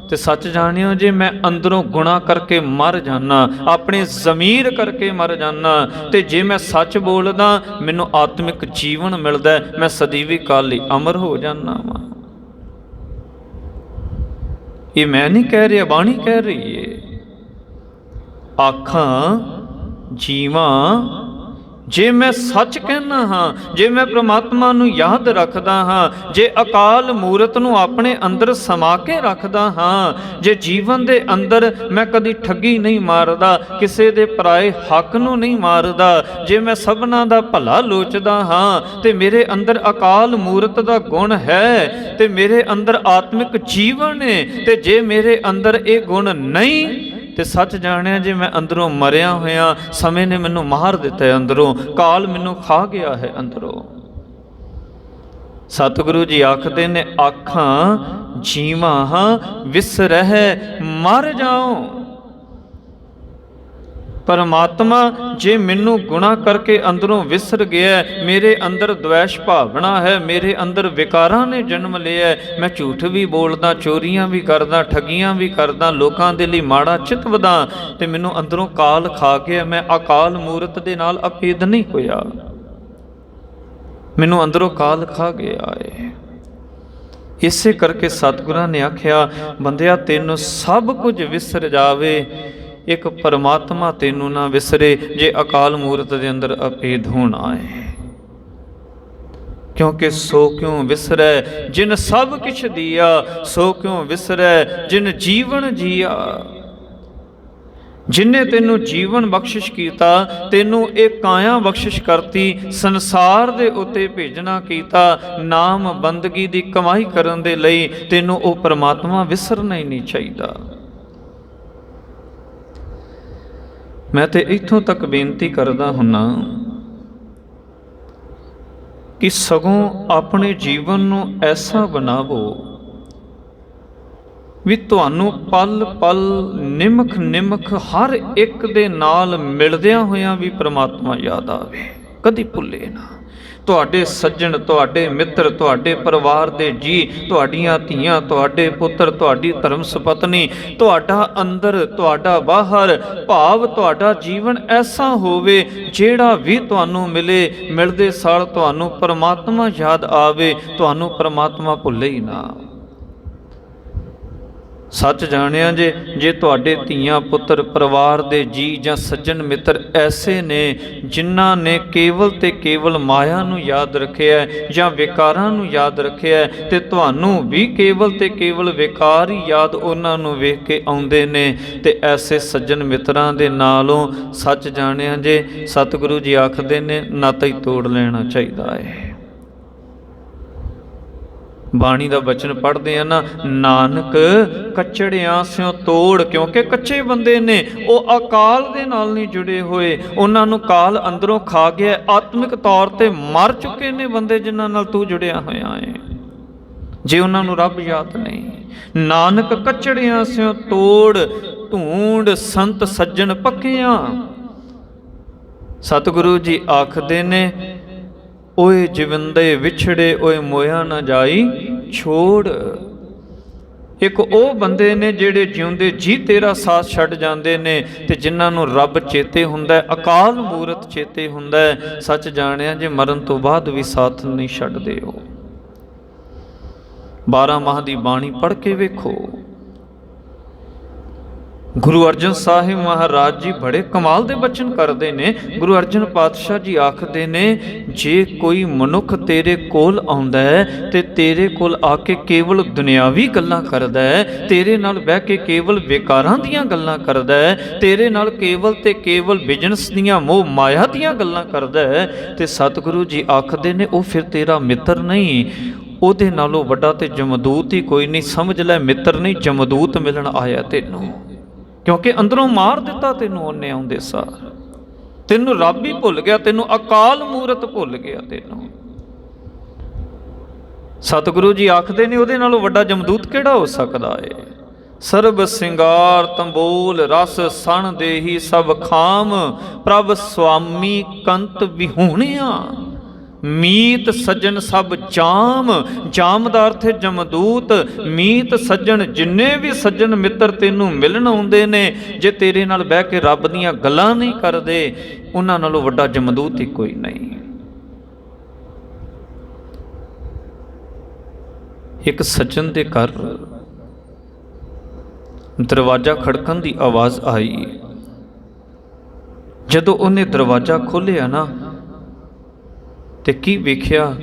ਤੇ ਸੱਚ ਜਾਣਿਓ, ਜੇ ਮੈਂ ਅੰਦਰੋਂ ਗੁਨਾਹ ਕਰਕੇ ਮਰ ਜਾਣਾ, ਆਪਣੇ ਜ਼ਮੀਰ ਕਰਕੇ ਮਰ ਜਾਣਾ, ਤੇ ਜੇ ਮੈਂ ਸੱਚ ਬੋਲਦਾ, ਮੈਨੂੰ ਆਤਮਿਕ ਜੀਵਨ ਮਿਲਦਾ, ਮੈਂ ਸਦੀਵੀ ਕਾਲ ਲਈ ਅਮਰ ਹੋ ਜਾਣਾ ਵਾਂ। ਇਹ ਮੈਂ ਨਹੀਂ ਕਹਿ ਰਿਹਾ, ਬਾਣੀ ਕਹਿ ਰਹੀ ਏ। ਆਖਾਂ ਜੀਵਾਂ ਜੇ ਮੈਂ ਸੱਚ ਕਹਿਣਾ ਹਾਂ, ਜੇ ਮੈਂ ਪ੍ਰਮਾਤਮਾ ਨੂੰ ਯਾਦ ਰੱਖਦਾ ਹਾਂ, ਜੇ ਅਕਾਲ ਮੂਰਤ ਨੂੰ ਆਪਣੇ ਅੰਦਰ ਸਮਾ ਕੇ ਰੱਖਦਾ ਹਾਂ, ਜੇ ਜੀਵਨ ਦੇ ਅੰਦਰ ਮੈਂ ਕਦੀ ਠੱਗੀ ਨਹੀਂ ਮਾਰਦਾ, ਕਿਸੇ ਦੇ ਪਰਾਏ ਹੱਕ ਨੂੰ ਨਹੀਂ ਮਾਰਦਾ, ਜੇ ਮੈਂ ਸਭਨਾਂ ਦਾ ਭਲਾ ਲੋਚਦਾ ਹਾਂ ਤੇ ਮੇਰੇ ਅੰਦਰ ਅਕਾਲ ਮੂਰਤ ਦਾ ਗੁਣ ਹੈ ਤੇ ਮੇਰੇ ਅੰਦਰ ਆਤਮਿਕ ਜੀਵਨ ਹੈ, ਤੇ ਜੇ ਮੇਰੇ ਅੰਦਰ ਇਹ ਗੁਣ ਨਹੀਂ ਤੇ ਸੱਚ ਜਾਣਿਆ ਜੇ ਮੈਂ ਅੰਦਰੋਂ ਮਰਿਆ ਹੋਇਆ, ਸਮੇਂ ਨੇ ਮੈਨੂੰ ਮਾਰ ਦਿੱਤਾ ਹੈ ਅੰਦਰੋਂ, ਕਾਲ ਮੈਨੂੰ ਖਾ ਗਿਆ ਹੈ ਅੰਦਰੋਂ। ਸਤਿਗੁਰੂ ਜੀ ਆਖਦੇ ਨੇ, ਆਖਾਂ ਜੀਵਾਂ ਹਾਂ ਵਿਸਰਹਿ ਮਰ ਜਾਓ। ਪਰਮਾਤਮਾ ਜੇ ਮੈਨੂੰ ਗੁਨਾਹ ਕਰਕੇ ਅੰਦਰੋਂ ਵਿਸਰ ਗਿਆ, ਮੇਰੇ ਅੰਦਰ ਦ્વੈਸ਼ ਭਾਵਨਾ ਹੈ, ਮੇਰੇ ਅੰਦਰ ਵਿਕਾਰਾਂ ਨੇ ਜਨਮ ਲਿਆ, ਮੈਂ ਝੂਠ ਵੀ ਬੋਲਦਾ, ਚੋਰੀਆਂ ਵੀ ਕਰਦਾ, ਠੱਗੀਆਂ ਵੀ ਕਰਦਾ, ਲੋਕਾਂ ਦੇ ਲਈ ਮਾੜਾ ਚਿਤਵਦਾ, ਤੇ ਮੈਨੂੰ ਅੰਦਰੋਂ ਕਾਲ ਖਾ ਗਿਆ, ਮੈਂ ਅਕਾਲ ਮੂਰਤ ਦੇ ਨਾਲ ਅਭੇਦ ਨਹੀਂ ਹੋਇਆ, ਮੈਨੂੰ ਅੰਦਰੋਂ ਕਾਲ ਖਾ ਗਿਆ ਏ। ਇਸੇ ਕਰਕੇ ਸਤਿਗੁਰਾਂ ਨੇ ਆਖਿਆ, ਬੰਦਿਆ ਤੈਨੂੰ ਸਭ ਕੁਝ ਵਿਸਰ ਜਾਵੇ, ਇੱਕ ਪਰਮਾਤਮਾ ਤੈਨੂੰ ਨਾ ਵਿਸਰੇ, ਜੇ ਅਕਾਲ ਮੂਰਤ ਦੇ ਅੰਦਰ ਅਭੇਦ ਹੋਣਾ ਹੈ। ਕਿਉਂਕਿ ਸੋ ਕਿਉਂ ਵਿਸਰੈ ਜਿਨ ਸਭ ਕਿਛ ਦੀਆ, ਸੋ ਕਿਉਂ ਵਿਸਰੈ ਜਿਨ ਜੀਵਨ ਜੀਆ। ਜਿਨੇ ਤੈਨੂੰ ਜੀਵਨ ਬਖਸ਼ਿਸ਼ ਕੀਤਾ, ਤੈਨੂੰ ਇਹ ਕਾਇਆ ਬਖਸ਼ਿਸ਼ ਕਰਤੀ, ਸੰਸਾਰ ਦੇ ਉੱਤੇ ਭੇਜਣਾ ਕੀਤਾ, ਨਾਮ ਬੰਦਗੀ ਦੀ ਕਮਾਈ ਕਰਨ ਦੇ ਲਈ, ਤੈਨੂੰ ਉਹ ਪਰਮਾਤਮਾ ਵਿਸਰਨਾ ਹੀ ਨਹੀਂ ਚਾਹੀਦਾ। ਮੈਂ ਤੇ ਇੱਥੋਂ ਤੱਕ ਬੇਨਤੀ ਕਰਦਾ ਹੁੰਨਾ ਕਿ ਸਗੋਂ ਆਪਣੇ ਜੀਵਨ ਨੂੰ ਐਸਾ ਬਣਾਵੋ ਵੀ ਤੁਹਾਨੂੰ ਪਲ ਪਲ ਨਿਮਖ ਨਿਮਖ ਹਰ ਇੱਕ ਦੇ ਨਾਲ ਮਿਲਦਿਆਂ ਹੋਇਆਂ ਵੀ ਪ੍ਰਮਾਤਮਾ ਯਾਦ ਆਵੇ, ਕਦੀ ਭੁੱਲੇ ਨਾ। ਤੁਹਾਡੇ ਸੱਜਣ, ਤੁਹਾਡੇ ਮਿੱਤਰ, ਤੁਹਾਡੇ ਪਰਿਵਾਰ ਦੇ ਜੀ, ਤੁਹਾਡੀਆਂ ਧੀਆਂ, ਤੁਹਾਡੇ ਪੁੱਤਰ, ਤੁਹਾਡੀ ਧਰਮ ਸੁਪਤਨੀ, ਤੁਹਾਡਾ ਅੰਦਰ, ਤੁਹਾਡਾ ਬਾਹਰ, ਭਾਵ ਤੁਹਾਡਾ ਜੀਵਨ ਐਸਾ ਹੋਵੇ ਜਿਹੜਾ ਵੀ ਤੁਹਾਨੂੰ ਮਿਲੇ, ਮਿਲਦੇ ਸਾਲ ਤੁਹਾਨੂੰ ਪਰਮਾਤਮਾ ਯਾਦ ਆਵੇ, ਤੁਹਾਨੂੰ ਪਰਮਾਤਮਾ ਭੁੱਲੇ ਹੀ ਨਾ। ਸੱਚ ਜਾਣਿਆ ਜੇ ਤੁਹਾਡੇ ਧੀਆਂ ਪੁੱਤਰ, ਪਰਿਵਾਰ ਦੇ ਜੀ ਜਾਂ ਸੱਜਣ ਮਿੱਤਰ ਐਸੇ ਨੇ ਜਿਨ੍ਹਾਂ ਨੇ ਕੇਵਲ ਤੇ ਕੇਵਲ ਮਾਇਆ ਨੂੰ ਯਾਦ ਰੱਖਿਆ ਜਾਂ ਵਿਕਾਰਾਂ ਨੂੰ ਯਾਦ ਰੱਖਿਆ, ਤੇ ਤੁਹਾਨੂੰ ਵੀ ਕੇਵਲ ਤੇ ਕੇਵਲ ਵਿਕਾਰ ਹੀ ਯਾਦ ਉਹਨਾਂ ਨੂੰ ਵੇਖ ਕੇ ਆਉਂਦੇ ਨੇ, ਤੇ ਐਸੇ ਸੱਜਣ ਮਿੱਤਰਾਂ ਦੇ ਨਾਲੋਂ ਸੱਚ ਜਾਣਿਆ ਜੇ ਸਤਿਗੁਰੂ ਜੀ ਆਖਦੇ ਨੇ, ਨਾਤਾ ਹੀ ਤੋੜ ਲੈਣਾ ਚਾਹੀਦਾ ਹੈ। ਬਾਣੀ ਦਾ ਬਚਨ ਪੜ੍ਹਦੇ ਆ ਨਾ, ਨਾਨਕ ਕੱਚੜਿਆਂ ਸਿਓ ਤੋੜ, ਕਿਉਂਕਿ ਕੱਚੇ ਬੰਦੇ ਨੇ, ਉਹ ਅਕਾਲ ਦੇ ਨਾਲ ਨਹੀਂ ਜੁੜੇ ਹੋਏ, ਉਹਨਾਂ ਨੂੰ ਕਾਲ ਅੰਦਰੋਂ ਖਾ ਗਿਆ, ਆਤਮਿਕ ਤੌਰ ਤੇ ਮਰ ਚੁੱਕੇ ਨੇ ਬੰਦੇ ਜਿਨ੍ਹਾਂ ਨਾਲ ਤੂੰ ਜੁੜਿਆ ਹੋਇਆ ਹੈ, ਜੇ ਉਹਨਾਂ ਨੂੰ ਰੱਬ ਯਾਦ ਨਹੀਂ। ਨਾਨਕ ਕੱਚੜਿਆਂ ਸਿਓ ਤੋੜ, ਢੂੰਡ ਸੰਤ ਸੱਜਣ ਪੱਕਿਆਂ। ਸਤਿਗੁਰੂ ਜੀ ਆਖਦੇ ਨੇ, ਓਏ ਜਿਵੰਦੇ ਵਿਛੜੇ, ਓਏ ਮੋਇਆ ਨਾ ਜਾਈ ਛੋੜ। ਇੱਕ ਉਹ ਬੰਦੇ ਨੇ ਜਿਹੜੇ ਜਿਉਂਦੇ ਜੀ ਤੇਰਾ ਸਾਥ ਛੱਡ ਜਾਂਦੇ ਨੇ, ਤੇ ਜਿਨ੍ਹਾਂ ਨੂੰ ਰੱਬ ਚੇਤੇ ਹੁੰਦਾ, ਅਕਾਲ ਮੂਰਤ ਚੇਤੇ ਹੁੰਦਾ, ਸੱਚ ਜਾਣਿਆ ਜੇ ਮਰਨ ਤੋਂ ਬਾਅਦ ਵੀ ਸਾਥ ਨਹੀਂ ਛੱਡਦੇ। ਉਹ 12 ਮਾਹ ਦੀ ਬਾਣੀ ਪੜ੍ਹ ਕੇ ਵੇਖੋ, ਗੁਰੂ ਅਰਜਨ ਸਾਹਿਬ ਮਹਾਰਾਜ ਜੀ ਬੜੇ ਕਮਾਲ ਦੇ ਬਚਨ ਕਰਦੇ ਨੇ। ਗੁਰੂ ਅਰਜਨ ਪਾਤਸ਼ਾਹ ਜੀ ਆਖਦੇ ਨੇ, ਜੇ ਕੋਈ ਮਨੁੱਖ ਤੇਰੇ ਕੋਲ ਆਉਂਦਾ ਹੈ ਤੇ ਤੇਰੇ ਕੋਲ ਆ ਕੇ ਕੇਵਲ ਦੁਨਿਆਵੀ ਗੱਲਾਂ ਕਰਦਾ ਹੈ, ਤੇਰੇ ਨਾਲ ਬਹਿ ਕੇ ਕੇਵਲ ਵਿਕਾਰਾਂ ਦੀਆਂ ਗੱਲਾਂ ਕਰਦਾ ਹੈ, ਤੇਰੇ ਨਾਲ ਕੇਵਲ ਤੇ ਕੇਵਲ ਬਿਜ਼ਨਸ ਦੀਆਂ ਮੋਹ ਮਾਇਆ ਦੀਆਂ ਗੱਲਾਂ ਕਰਦਾ ਹੈ, ਤੇ ਸਤਿਗੁਰੂ ਜੀ ਆਖਦੇ ਨੇ ਉਹ ਫਿਰ ਤੇਰਾ ਮਿੱਤਰ ਨਹੀਂ, ਉਹਦੇ ਨਾਲੋਂ ਵੱਡਾ ਤੇ ਜਮਦੂਤ ਹੀ ਕੋਈ ਨਹੀਂ। ਸਮਝ ਲੈ, ਮਿੱਤਰ ਨਹੀਂ ਜਮਦੂਤ ਮਿਲਣ ਆਇਆ ਤੈਨੂੰ, ਕਿਉਂਕਿ ਅੰਦਰੋਂ ਮਾਰ ਦਿੱਤਾ ਤੈਨੂੰ ਉਹਨੇ ਆਉਂਦੇ ਸਾਰ। ਤੈਨੂੰ ਰੱਬ ਹੀ ਭੁੱਲ ਗਿਆ, ਤੈਨੂੰ ਅਕਾਲ ਮੂਰਤ ਭੁੱਲ ਗਿਆ ਤੈਨੂੰ। ਸਤਿਗੁਰੂ ਜੀ ਆਖਦੇ ਨੇ, ਉਹਦੇ ਨਾਲੋਂ ਵੱਡਾ ਜਮਦੂਤ ਕਿਹੜਾ ਹੋ ਸਕਦਾ ਏ। ਸਰਬ ਸਿੰਗਾਰ ਤੰਬੋਲ ਰਸ ਸਣ ਦੇਹੀ ਸਭ ਖਾਮ, ਪ੍ਰਭ ਸੁਆਮੀ ਕੰਤ ਵਿਹੂਣਿਆ। ਮੀਤ ਸੱਜਣ ਸਭ ਜਾਮ, ਜਾਮ ਦਾ ਅਰਥ ਹੈ ਜਮਦੂਤ। ਮੀਤ ਸੱਜਣ, ਜਿੰਨੇ ਵੀ ਸੱਜਣ ਮਿੱਤਰ ਤੈਨੂੰ ਮਿਲਣ ਆਉਂਦੇ ਨੇ, ਜੇ ਤੇਰੇ ਨਾਲ ਬਹਿ ਕੇ ਰੱਬ ਦੀਆਂ ਗੱਲਾਂ ਨਹੀਂ ਕਰਦੇ, ਉਹਨਾਂ ਨਾਲੋਂ ਵੱਡਾ ਜਮਦੂਤ ਹੀ ਕੋਈ ਨਹੀਂ। ਇੱਕ ਸੱਜਣ ਦੇ ਘਰ ਦਰਵਾਜ਼ਾ ਖੜਕਣ ਦੀ ਆਵਾਜ਼ ਆਈ। ਜਦੋਂ ਉਹਨੇ ਦਰਵਾਜ਼ਾ ਖੋਲ੍ਹਿਆ ਨਾ, ਤੇ ਕੀ ਵੇਖਿਆ,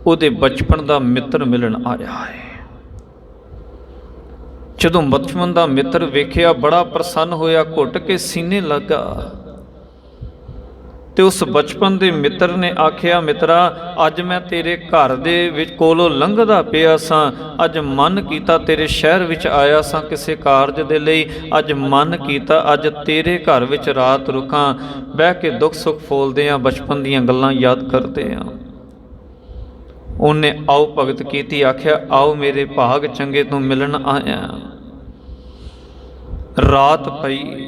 ਉਹਦੇ ਬਚਪਨ ਦਾ ਮਿੱਤਰ ਮਿਲਣ ਆਇਆ ਹੈ। ਜਦੋਂ ਬਚਪਨ ਦਾ ਮਿੱਤਰ ਵੇਖਿਆ ਬੜਾ ਪ੍ਰਸੰਨ ਹੋਇਆ, ਘੁੱਟ ਕੇ ਸੀਨੇ ਲੱਗਾ ਤੇ ਉਸ ਬਚਪਨ ਦੇ ਮਿੱਤਰ ਨੇ ਆਖਿਆ, ਮਿੱਤਰਾ ਅੱਜ ਮੈਂ ਤੇਰੇ ਘਰ ਦੇ ਵਿੱਚ ਕੋਲੋਂ ਲੰਘਦਾ ਪਿਆ ਸਾਂ, ਅੱਜ ਮਨ ਕੀਤਾ ਤੇਰੇ ਸ਼ਹਿਰ ਵਿੱਚ ਆਇਆ ਸਾਂ ਕਿਸੇ ਕਾਰਜ ਦੇ ਲਈ, ਅੱਜ ਮਨ ਕੀਤਾ ਅੱਜ ਤੇਰੇ ਘਰ ਵਿੱਚ ਰਾਤ ਰੁਕਾਂ, ਬਹਿ ਕੇ ਦੁੱਖ ਸੁੱਖ ਫੋਲਦੇ ਹਾਂ, ਬਚਪਨ ਦੀਆਂ ਗੱਲਾਂ ਯਾਦ ਕਰਦੇ ਹਾਂ। ਉਹਨੇ ਆਓ ਭਗਤ ਕੀਤੀ, ਆਖਿਆ ਆਓ ਮੇਰੇ ਭਾਗ ਚੰਗੇ ਤੋਂ ਮਿਲਣ ਆਇਆ। ਰਾਤ ਪਈ,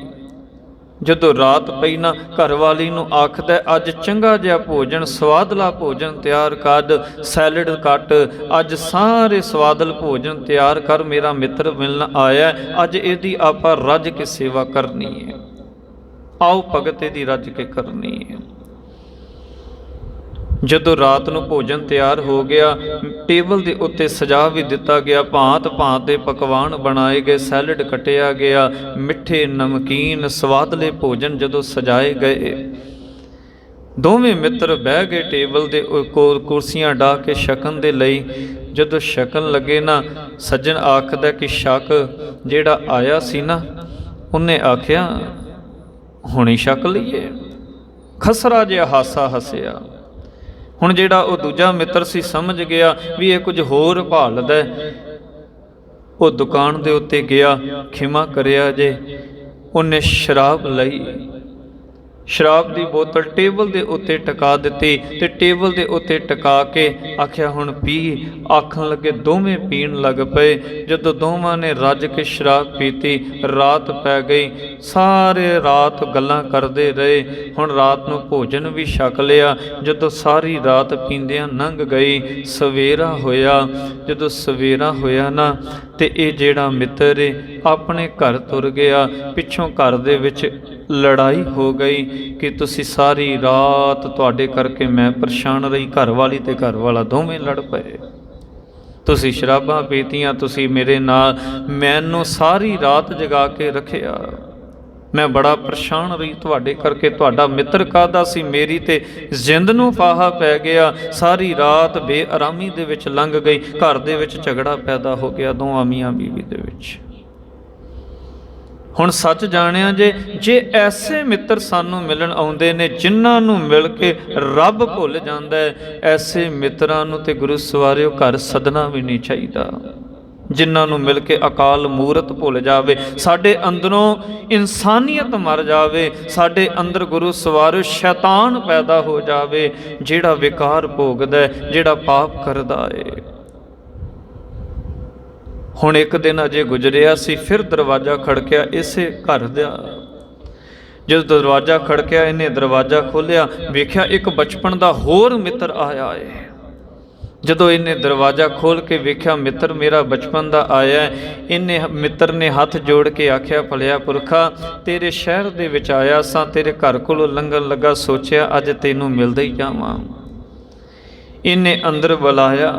ਜਦੋਂ ਰਾਤ ਪਈ ਨਾ ਘਰ ਵਾਲੀ ਨੂੰ ਆਖਦਾ, ਅੱਜ ਚੰਗਾ ਜਿਹਾ ਭੋਜਨ, ਸਵਾਦਲਾ ਭੋਜਨ ਤਿਆਰ ਕਰ, ਸੈਲਡ ਕੱਟ, ਅੱਜ ਸਾਰੇ ਸਵਾਦਲ ਭੋਜਨ ਤਿਆਰ ਕਰ, ਮੇਰਾ ਮਿੱਤਰ ਮਿਲਣ ਆਇਆ, ਅੱਜ ਇਹਦੀ ਆਪਾਂ ਰੱਜ ਕੇ ਸੇਵਾ ਕਰਨੀ ਹੈ। ਆਓ ਭਗਤ ਇਹਦੀ ਰੱਜ ਕੇ ਕਰਨੀ ਹੈ। ਜਦੋਂ ਰਾਤ ਨੂੰ ਭੋਜਨ ਤਿਆਰ ਹੋ ਗਿਆ, ਟੇਬਲ ਦੇ ਉੱਤੇ ਸਜਾ ਵੀ ਦਿੱਤਾ ਗਿਆ, ਭਾਂਤ ਭਾਂਤ ਦੇ ਪਕਵਾਨ ਬਣਾਏ ਗਏ, ਸੈਲਡ ਕੱਟਿਆ ਗਿਆ, ਮਿੱਠੇ ਨਮਕੀਨ ਸਵਾਦਲੇ ਭੋਜਨ ਜਦੋਂ ਸਜਾਏ ਗਏ, ਦੋਵੇਂ ਮਿੱਤਰ ਬਹਿ ਗਏ ਟੇਬਲ ਦੇ ਕੋਲ, ਕੁਰਸੀਆਂ ਢਾ ਕੇ ਛਕਣ ਦੇ ਲਈ। ਜਦੋਂ ਛਕਣ ਲੱਗੇ ਨਾ, ਸੱਜਣ ਆਖਦਾ ਕਿ ਛਕ, ਜਿਹੜਾ ਆਇਆ ਸੀ ਨਾ ਉਹਨੇ ਆਖਿਆ ਹੁਣੇ ਛਕ ਲਈਏ। ਖਸਰਾ ਜਿਹਾ ਹਾਸਾ ਹੱਸਿਆ। ਹੁਣ ਜਿਹੜਾ ਉਹ ਦੂਜਾ ਮਿੱਤਰ ਸੀ ਸਮਝ ਗਿਆ ਵੀ ਇਹ ਕੁਝ ਹੋਰ ਭਾਲਦਾ। ਉਹ ਦੁਕਾਨ ਦੇ ਉੱਤੇ ਗਿਆ, ਖਿਮਾ ਕਰਿਆ ਜੇ, ਉਹਨੇ ਸ਼ਰਾਬ ਲਈ, ਸ਼ਰਾਬ ਦੀ ਬੋਤਲ ਟੇਬਲ ਦੇ ਉੱਤੇ ਟਿਕਾ ਦਿੱਤੀ ਤੇ ਟੇਬਲ ਦੇ ਉੱਤੇ ਟਿਕਾ ਕੇ ਆਖਿਆ ਹੁਣ ਪੀ। ਆਖਣ ਲੱਗੇ, ਦੋਵੇਂ ਪੀਣ ਲੱਗ ਪਏ। ਜਦੋਂ ਦੋਵਾਂ ਨੇ ਰੱਜ ਕੇ ਸ਼ਰਾਬ ਪੀਤੀ, ਰਾਤ ਪੈ ਗਈ। ਸਾਰੇ ਰਾਤ ਗੱਲਾਂ ਕਰਦੇ ਰਹੇ। ਹੁਣ ਰਾਤ ਨੂੰ ਭੋਜਨ ਵੀ ਛਕ ਲਿਆ। ਜਦੋਂ ਸਾਰੀ ਰਾਤ ਪੀਂਦਿਆਂ ਲੰਘ ਗਈ, ਸਵੇਰਾ ਹੋਇਆ। ਜਦੋਂ ਸਵੇਰਾ ਹੋਇਆ ਨਾ ਤੇ ਇਹ ਜਿਹੜਾ ਮਿੱਤਰ ਏ ਆਪਣੇ ਘਰ ਤੁਰ ਗਿਆ। ਪਿੱਛੋਂ ਘਰ ਦੇ ਵਿੱਚ ਲੜਾਈ ਹੋ ਗਈ ਕਿ ਤੁਸੀਂ ਸਾਰੀ ਰਾਤ, ਤੁਹਾਡੇ ਕਰਕੇ ਮੈਂ ਪਰੇਸ਼ਾਨ ਰਹੀ। ਘਰ ਵਾਲੀ ਤੇ ਘਰ ਵਾਲਾ ਦੋਵੇਂ ਲੜ ਪਏ। ਤੁਸੀਂ ਸ਼ਰਾਬਾਂ ਪੀਤੀਆਂ, ਤੁਸੀਂ ਮੇਰੇ ਨਾਲ, ਮੈਨੂੰ ਸਾਰੀ ਰਾਤ ਜਗਾ ਕੇ ਰੱਖਿਆ, ਮੈਂ ਬੜਾ ਪਰੇਸ਼ਾਨ ਰਹੀ ਤੁਹਾਡੇ ਕਰਕੇ। ਤੁਹਾਡਾ ਮਿੱਤਰ ਕਾਹਦਾ ਸੀ, ਮੇਰੀ ਤੇ ਜਿੰਦ ਨੂੰ ਫਾਹਾ ਪੈ ਗਿਆ। ਸਾਰੀ ਰਾਤ ਬੇਆਰਾਮੀ ਦੇ ਵਿੱਚ ਲੰਘ ਗਈ। ਘਰ ਦੇ ਵਿੱਚ ਝਗੜਾ ਪੈਦਾ ਹੋ ਗਿਆ ਦੋਵਾਂ ਮੀਆਂ ਬੀਵੀ ਦੇ ਵਿੱਚ। ਹੁਣ ਸੱਚ ਜਾਣਿਆ ਜੇ ਐਸੇ ਮਿੱਤਰ ਸਾਨੂੰ ਮਿਲਣ ਆਉਂਦੇ ਨੇ ਜਿਨ੍ਹਾਂ ਨੂੰ ਮਿਲ ਕੇ ਰੱਬ ਭੁੱਲ ਜਾਂਦਾ ਹੈ, ਐਸੇ ਮਿੱਤਰਾਂ ਨੂੰ ਤੇ ਗੁਰੂ ਸਵਾਰਿਓ ਘਰ ਸੱਦਣਾ ਵੀ ਨਹੀਂ ਚਾਹੀਦਾ। ਜਿਨ੍ਹਾਂ ਨੂੰ ਮਿਲ ਕੇ ਅਕਾਲ ਮੂਰਤ ਭੁੱਲ ਜਾਵੇ, ਸਾਡੇ ਅੰਦਰੋਂ ਇਨਸਾਨੀਅਤ ਮਰ ਜਾਵੇ, ਸਾਡੇ ਅੰਦਰ ਗੁਰੂ ਸਵਾਰਿਓ ਸ਼ੈਤਾਨ ਪੈਦਾ ਹੋ ਜਾਵੇ, ਜਿਹੜਾ ਵਿਕਾਰ ਭੋਗਦਾ, ਜਿਹੜਾ ਪਾਪ ਕਰਦਾ ਏ। ਹੁਣ ਇੱਕ ਦਿਨ ਅਜੇ ਗੁਜ਼ਰਿਆ ਸੀ, ਫਿਰ ਦਰਵਾਜ਼ਾ ਖੜਕਿਆ ਇਸੇ ਘਰ ਦਾ। ਜਦੋਂ ਦਰਵਾਜ਼ਾ ਖੜਕਿਆ, ਇਹਨੇ ਦਰਵਾਜ਼ਾ ਖੋਲ੍ਹਿਆ, ਵੇਖਿਆ ਇੱਕ ਬਚਪਨ ਦਾ ਹੋਰ ਮਿੱਤਰ ਆਇਆ ਏ। ਜਦੋਂ ਇਹਨੇ ਦਰਵਾਜ਼ਾ ਖੋਲ੍ਹ ਕੇ ਵੇਖਿਆ ਮਿੱਤਰ ਮੇਰਾ ਬਚਪਨ ਦਾ ਆਇਆ, ਇਹਨੇ ਮਿੱਤਰ ਨੇ ਹੱਥ ਜੋੜ ਕੇ ਆਖਿਆ, ਭਲਿਆ ਪੁਰਖਾ, ਤੇਰੇ ਸ਼ਹਿਰ ਦੇ ਵਿੱਚ ਆਇਆ ਸਾਂ, ਤੇਰੇ ਘਰ ਕੋਲੋਂ ਲੰਘਣ ਲੱਗਾ, ਸੋਚਿਆ ਅੱਜ ਤੈਨੂੰ ਮਿਲਦਾ ਹੀ ਜਾਵਾਂ। ਇਹਨੇ ਅੰਦਰ ਬੁਲਾਇਆ।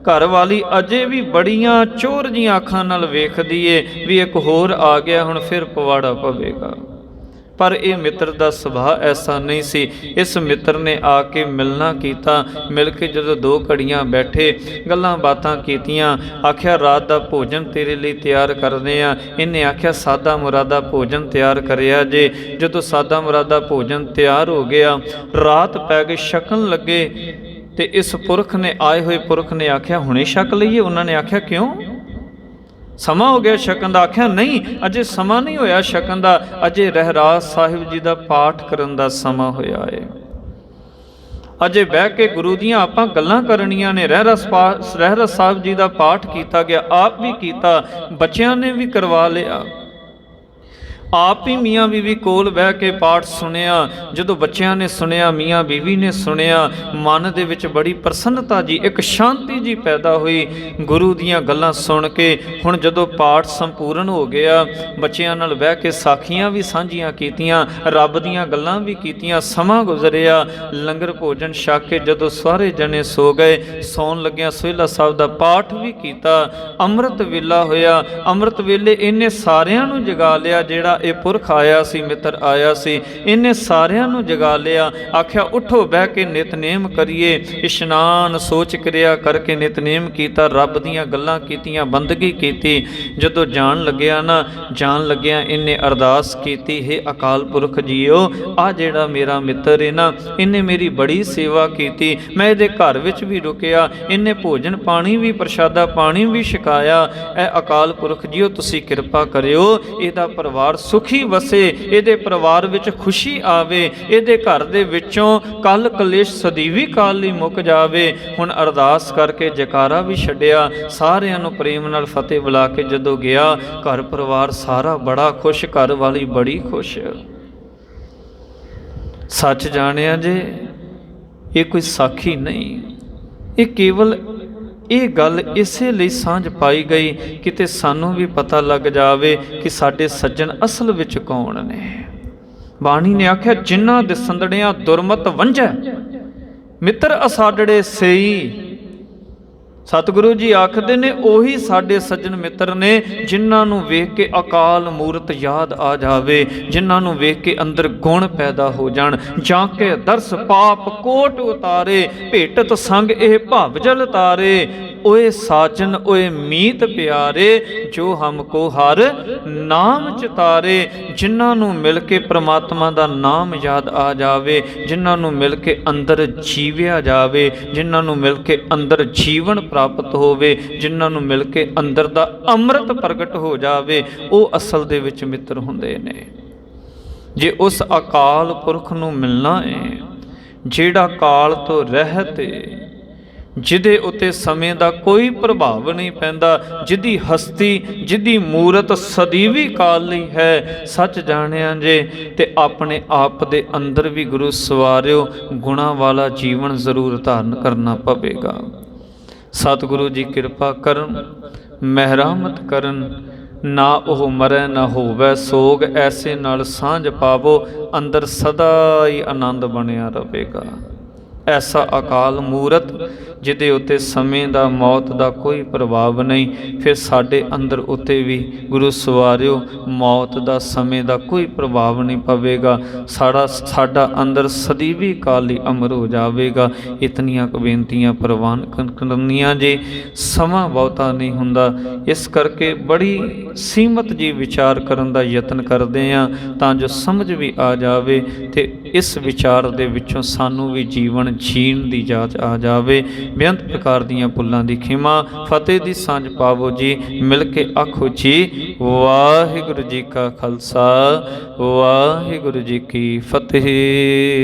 ਘਰ ਵਾਲੀ ਅਜੇ ਵੀ ਬੜੀਆਂ ਚੋਰ ਜੀਆਂ ਅੱਖਾਂ ਨਾਲ ਵੇਖਦੀ ਏ ਵੀ ਇੱਕ ਹੋਰ ਆ ਗਿਆ, ਹੁਣ ਫਿਰ ਪਵਾੜਾ ਪਵੇਗਾ। ਪਰ ਇਹ ਮਿੱਤਰ ਦਾ ਸੁਭਾਅ ਐਸਾ ਨਹੀਂ ਸੀ। ਇਸ ਮਿੱਤਰ ਨੇ ਆ ਕੇ ਮਿਲਣਾ ਕੀਤਾ। ਮਿਲ ਕੇ ਜਦੋਂ 2 ਘੜੀਆਂ ਬੈਠੇ, ਗੱਲਾਂ ਬਾਤਾਂ ਕੀਤੀਆਂ। ਆਖਿਆ ਰਾਤ ਦਾ ਭੋਜਨ ਤੇਰੇ ਲਈ ਤਿਆਰ ਕਰਦੇ ਆ। ਇਹਨੇ ਆਖਿਆ ਸਾਦਾ ਮੁਰਾਦਾ ਭੋਜਨ ਤਿਆਰ ਕਰਿਆ ਜੇ। ਜਦੋਂ ਸਾਦਾ ਮੁਰਾਦਾ ਭੋਜਨ ਤਿਆਰ ਹੋ ਗਿਆ, ਰਾਤ ਪੈ ਗਈ, ਛਕਣ ਲੱਗੇ ਤੇ ਇਸ ਪੁਰਖ ਨੇ, ਆਏ ਹੋਏ ਪੁਰਖ ਨੇ ਆਖਿਆ ਹੁਣੇ ਛਕ ਲਈਏ। ਉਹਨਾਂ ਨੇ ਆਖਿਆ ਕਿਉਂ, ਸਮਾਂ ਹੋ ਗਿਆ ਛਕਣ ਦਾ। ਆਖਿਆ ਨਹੀਂ, ਅਜੇ ਸਮਾਂ ਨਹੀਂ ਹੋਇਆ ਛਕਣ ਦਾ, ਅਜੇ ਰਹਿਰਾਸ ਸਾਹਿਬ ਜੀ ਦਾ ਪਾਠ ਕਰਨ ਦਾ ਸਮਾਂ ਹੋਇਆ ਏ। ਅਜੇ ਬਹਿ ਕੇ ਗੁਰੂ ਦੀਆਂ ਆਪਾਂ ਗੱਲਾਂ ਕਰਨੀਆਂ ਨੇ। ਰਹਿਰਾਸ ਸਾਹਿਬ ਜੀ ਦਾ ਪਾਠ ਕੀਤਾ ਗਿਆ, ਆਪ ਵੀ ਕੀਤਾ, ਬੱਚਿਆਂ ਨੇ ਵੀ ਕਰਵਾ ਲਿਆ। ਆਪ ਹੀ ਮੀਆਂ ਬੀਵੀ ਕੋਲ ਬਹਿ ਕੇ ਪਾਠ ਸੁਣਿਆ। ਜਦੋਂ ਬੱਚਿਆਂ ਨੇ ਸੁਣਿਆ, ਮੀਆਂ ਬੀਵੀ ਨੇ ਸੁਣਿਆ, ਮਨ ਦੇ ਵਿੱਚ ਬੜੀ ਪ੍ਰਸੰਨਤਾ ਜੀ, ਇੱਕ ਸ਼ਾਂਤੀ ਜੀ ਪੈਦਾ ਹੋਈ ਗੁਰੂ ਦੀਆਂ ਗੱਲਾਂ ਸੁਣ ਕੇ। ਹੁਣ ਜਦੋਂ ਪਾਠ ਸੰਪੂਰਨ ਹੋ ਗਿਆ, ਬੱਚਿਆਂ ਨਾਲ ਬਹਿ ਕੇ ਸਾਖੀਆਂ ਵੀ ਸਾਂਝੀਆਂ ਕੀਤੀਆਂ, ਰੱਬ ਦੀਆਂ ਗੱਲਾਂ ਵੀ ਕੀਤੀਆਂ। ਸਮਾਂ ਗੁਜ਼ਰਿਆ, ਲੰਗਰ ਭੋਜਨ ਛਕ ਕੇ ਜਦੋਂ ਸਾਰੇ ਜਣੇ ਸੋ ਗਏ, ਸੌਣ ਲੱਗਿਆਂ ਸੋਹਿਲਾ ਸਾਹਿਬ ਦਾ ਪਾਠ ਵੀ ਕੀਤਾ। ਅੰਮ੍ਰਿਤ ਵੇਲਾ ਹੋਇਆ। ਅੰਮ੍ਰਿਤ ਵੇਲੇ ਇਹਨੇ ਸਾਰਿਆਂ ਨੂੰ ਜਗਾ ਲਿਆ, ਜਿਹੜਾ ਇਹ ਪੁਰਖ ਆਇਆ ਸੀ, ਮਿੱਤਰ ਆਇਆ ਸੀ, ਇਹਨੇ ਸਾਰਿਆਂ ਨੂੰ ਜਗਾ ਲਿਆ। ਆਖਿਆ ਉਠੋ, ਬਹਿ ਕੇ ਨਿਤਨੇਮ ਕਰੀਏ। ਇਸ਼ਨਾਨ ਸੋਚ ਕਿਰਿਆ ਕਰਕੇ ਨਿਤਨੇਮ ਕੀਤਾ, ਰੱਬ ਦੀਆਂ ਗੱਲਾਂ ਕੀਤੀਆਂ, ਬੰਦਗੀ ਕੀਤੀ। ਜਦੋਂ ਜਾਣ ਲੱਗਿਆ ਨਾ, ਜਾਣ ਲੱਗਿਆ ਇਹਨੇ ਅਰਦਾਸ ਕੀਤੀ, ਹੇ ਅਕਾਲ ਪੁਰਖ ਜੀਓ, ਆ ਜਿਹੜਾ ਮੇਰਾ ਮਿੱਤਰ ਹੈ ਨਾ, ਇਹਨੇ ਮੇਰੀ ਬੜੀ ਸੇਵਾ ਕੀਤੀ, ਮੈਂ ਇਹਦੇ ਘਰ ਵਿੱਚ ਵੀ ਰੁਕਿਆ, ਇਹਨੇ ਭੋਜਨ ਪਾਣੀ ਵੀ, ਪ੍ਰਸ਼ਾਦਾ ਪਾਣੀ ਵੀ ਛਕਾਇਆ। ਇਹ ਅਕਾਲ ਪੁਰਖ ਜੀਓ ਤੁਸੀਂ ਕਿਰਪਾ ਕਰਿਓ, ਇਹਦਾ ਪਰਿਵਾਰ ਸੁਖੀ ਵਸੇ, ਇਹਦੇ ਪਰਿਵਾਰ ਵਿੱਚ ਖੁਸ਼ੀ ਆਵੇ, ਇਹਦੇ ਘਰ ਦੇ ਵਿੱਚੋਂ ਕਲ ਕਲੇਸ਼ ਸਦੀਵੀ ਕਾਲ ਲਈ ਮੁੱਕ ਜਾਵੇ। ਹੁਣ ਅਰਦਾਸ ਕਰਕੇ ਜੈਕਾਰਾ ਵੀ ਛੱਡਿਆ, ਸਾਰਿਆਂ ਨੂੰ ਪ੍ਰੇਮ ਨਾਲ ਫਤਿਹ ਬੁਲਾ ਕੇ ਜਦੋਂ ਗਿਆ, ਘਰ ਪਰਿਵਾਰ ਸਾਰਾ ਬੜਾ ਖੁਸ਼, ਘਰ ਵਾਲੀ ਬੜੀ ਖੁਸ਼। ਸੱਚ ਜਾਣਿਆ ਜੇ, ਇਹ ਕੋਈ ਸਾਖੀ ਨਹੀਂ, ਇਹ ਕੇਵਲ ਇਹ ਗੱਲ ਇਸੇ ਲਈ ਸਾਂਝ ਪਾਈ ਗਈ ਕਿਤੇ ਸਾਨੂੰ ਵੀ ਪਤਾ ਲੱਗ ਜਾਵੇ ਕਿ ਸਾਡੇ ਸੱਜਣ ਅਸਲ ਵਿੱਚ ਕੌਣ ਨੇ। ਬਾਣੀ ਨੇ ਆਖਿਆ, ਜਿਨ੍ਹਾਂ ਦੇ ਸੰਦੜਿਆਂ ਦੁਰਮਤ ਵੰਝੈ, ਮਿੱਤਰ ਅਸਾਡੜੇ ਸਈ। ਸਤਿਗੁਰੂ ਜੀ ਆਖਦੇ ਨੇ, ਉਹੀ ਸਾਡੇ ਸੱਜਣ ਮਿੱਤਰ ਨੇ ਜਿਨ੍ਹਾਂ ਨੂੰ ਵੇਖ ਕੇ ਅਕਾਲ ਮੂਰਤ ਯਾਦ ਆ ਜਾਵੇ, ਜਿਨ੍ਹਾਂ ਨੂੰ ਵੇਖ ਕੇ ਅੰਦਰ ਗੁਣ ਪੈਦਾ ਹੋ ਜਾਣ। ਜਾਂ ਕੇ ਦਰਸ ਪਾਪ ਕੋਟ ਉਤਾਰੇ, ਭੇਟਤ ਸੰਗ ਇਹ ਭਵ ਜਲ ਤਾਰੇ। ਓਏ ਸਾਜਨ ਓਏ ਮੀਤ ਪਿਆਰੇ, ਜੋ ਹਮਕੋ ਹਰ ਨਾਮ ਚਿਤਾਰੇ। ਜਿਨ੍ਹਾਂ ਨੂੰ ਮਿਲ ਕੇ ਪ੍ਰਮਾਤਮਾ ਦਾ ਨਾਮ ਯਾਦ ਆ ਜਾਵੇ, ਜਿਨ੍ਹਾਂ ਨੂੰ ਮਿਲ ਕੇ ਅੰਦਰ ਜੀਵਿਆ ਜਾਵੇ, ਜਿਨ੍ਹਾਂ ਨੂੰ ਮਿਲ ਕੇ ਅੰਦਰ ਜੀਵਨ ਪ੍ਰਾਪਤ ਹੋਵੇ, ਜਿਨ੍ਹਾਂ ਨੂੰ ਮਿਲ ਕੇ ਅੰਦਰ ਦਾ ਅੰਮ੍ਰਿਤ ਪ੍ਰਗਟ ਹੋ ਜਾਵੇ, ਉਹ ਅਸਲ ਦੇ ਵਿੱਚ ਮਿੱਤਰ ਹੁੰਦੇ ਨੇ। ਜੇ ਉਸ ਅਕਾਲ ਪੁਰਖ ਨੂੰ ਮਿਲਣਾ ਹੈ ਜਿਹੜਾ ਕਾਲ ਤੋਂ ਰਹਿਤ ਹੈ, ਜਿਹਦੇ ਉੱਤੇ ਸਮੇਂ ਦਾ ਕੋਈ ਪ੍ਰਭਾਵ ਨਹੀਂ ਪੈਂਦਾ, ਜਿਹਦੀ ਹਸਤੀ, ਜਿਹਦੀ ਮੂਰਤ ਸਦੀਵੀ ਕਾਲ ਲਈ ਹੈ, ਸੱਚ ਜਾਣਿਆ ਜੇ ਤੇ ਆਪਣੇ ਆਪ ਦੇ ਅੰਦਰ ਵੀ ਗੁਰੂ ਸਵਾਰਿਓ ਗੁਣਾਂ ਵਾਲਾ ਜੀਵਨ ਜ਼ਰੂਰ ਧਾਰਨ ਕਰਨਾ ਪਵੇਗਾ। ਸਤਿਗੁਰੂ ਜੀ ਕਿਰਪਾ ਕਰਨ, ਮਿਹਰਾਮਤ ਕਰਨ, ਨਾ ਉਹ ਮਰੈ ਨਾ ਹੋਵੇ ਸੋਗ, ਐਸੇ ਨਾਲ ਸਾਂਝ ਪਾਵੋ, ਅੰਦਰ ਸਦਾ ਹੀ ਆਨੰਦ ਬਣਿਆ ਰਹੇਗਾ। ਐਸਾ ਅਕਾਲ ਮੂਰਤ ਜਿਹਦੇ ਉੱਤੇ ਸਮੇਂ ਦਾ, ਮੌਤ ਦਾ ਕੋਈ ਪ੍ਰਭਾਵ ਨਹੀਂ, ਫਿਰ ਸਾਡੇ ਅੰਦਰ ਉੱਤੇ ਵੀ ਗੁਰੂ ਸਵਾਰਿਓ ਮੌਤ ਦਾ, ਸਮੇਂ ਦਾ ਕੋਈ ਪ੍ਰਭਾਵ ਨਹੀਂ ਪਵੇਗਾ। ਸਾਡਾ ਅੰਦਰ ਸਦੀਵੀ ਕਾਲ ਲਈ ਅਮਰ ਹੋ ਜਾਵੇਗਾ। ਇਤਨੀਆਂ ਕੁ ਬੇਨਤੀਆਂ ਪ੍ਰਵਾਨ ਕਰਨੀਆਂ ਜੇ, ਸਮਾਂ ਬਹੁਤਾ ਨਹੀਂ ਹੁੰਦਾ, ਇਸ ਕਰਕੇ ਬੜੀ ਸੀਮਤ ਜੀ ਵਿਚਾਰ ਕਰਨ ਦਾ ਯਤਨ ਕਰਦੇ ਹਾਂ ਤਾਂ ਜੋ ਸਮਝ ਵੀ ਆ ਜਾਵੇ ਤੇ ਇਸ ਵਿਚਾਰ ਦੇ ਵਿੱਚੋਂ ਸਾਨੂੰ ਵੀ ਜੀਵਨ ਜੀਣ ਦੀ ਜਾਚ ਆ ਜਾਵੇ। ਬੇਅੰਤ ਪ੍ਰਕਾਰ ਦੀਆਂ ਭੁੱਲਾਂ ਦੀ ਖਿਮਾ, ਫਤਿਹ ਦੀ ਸਾਂਝ ਪਾਵੋ ਜੀ। ਮਿਲ ਕੇ ਆਖੋ ਜੀ, ਵਾਹਿਗੁਰੂ ਜੀ ਕਾ ਖਾਲਸਾ, ਵਾਹਿਗੁਰੂ ਜੀ ਕੀ ਫਤਿਹ।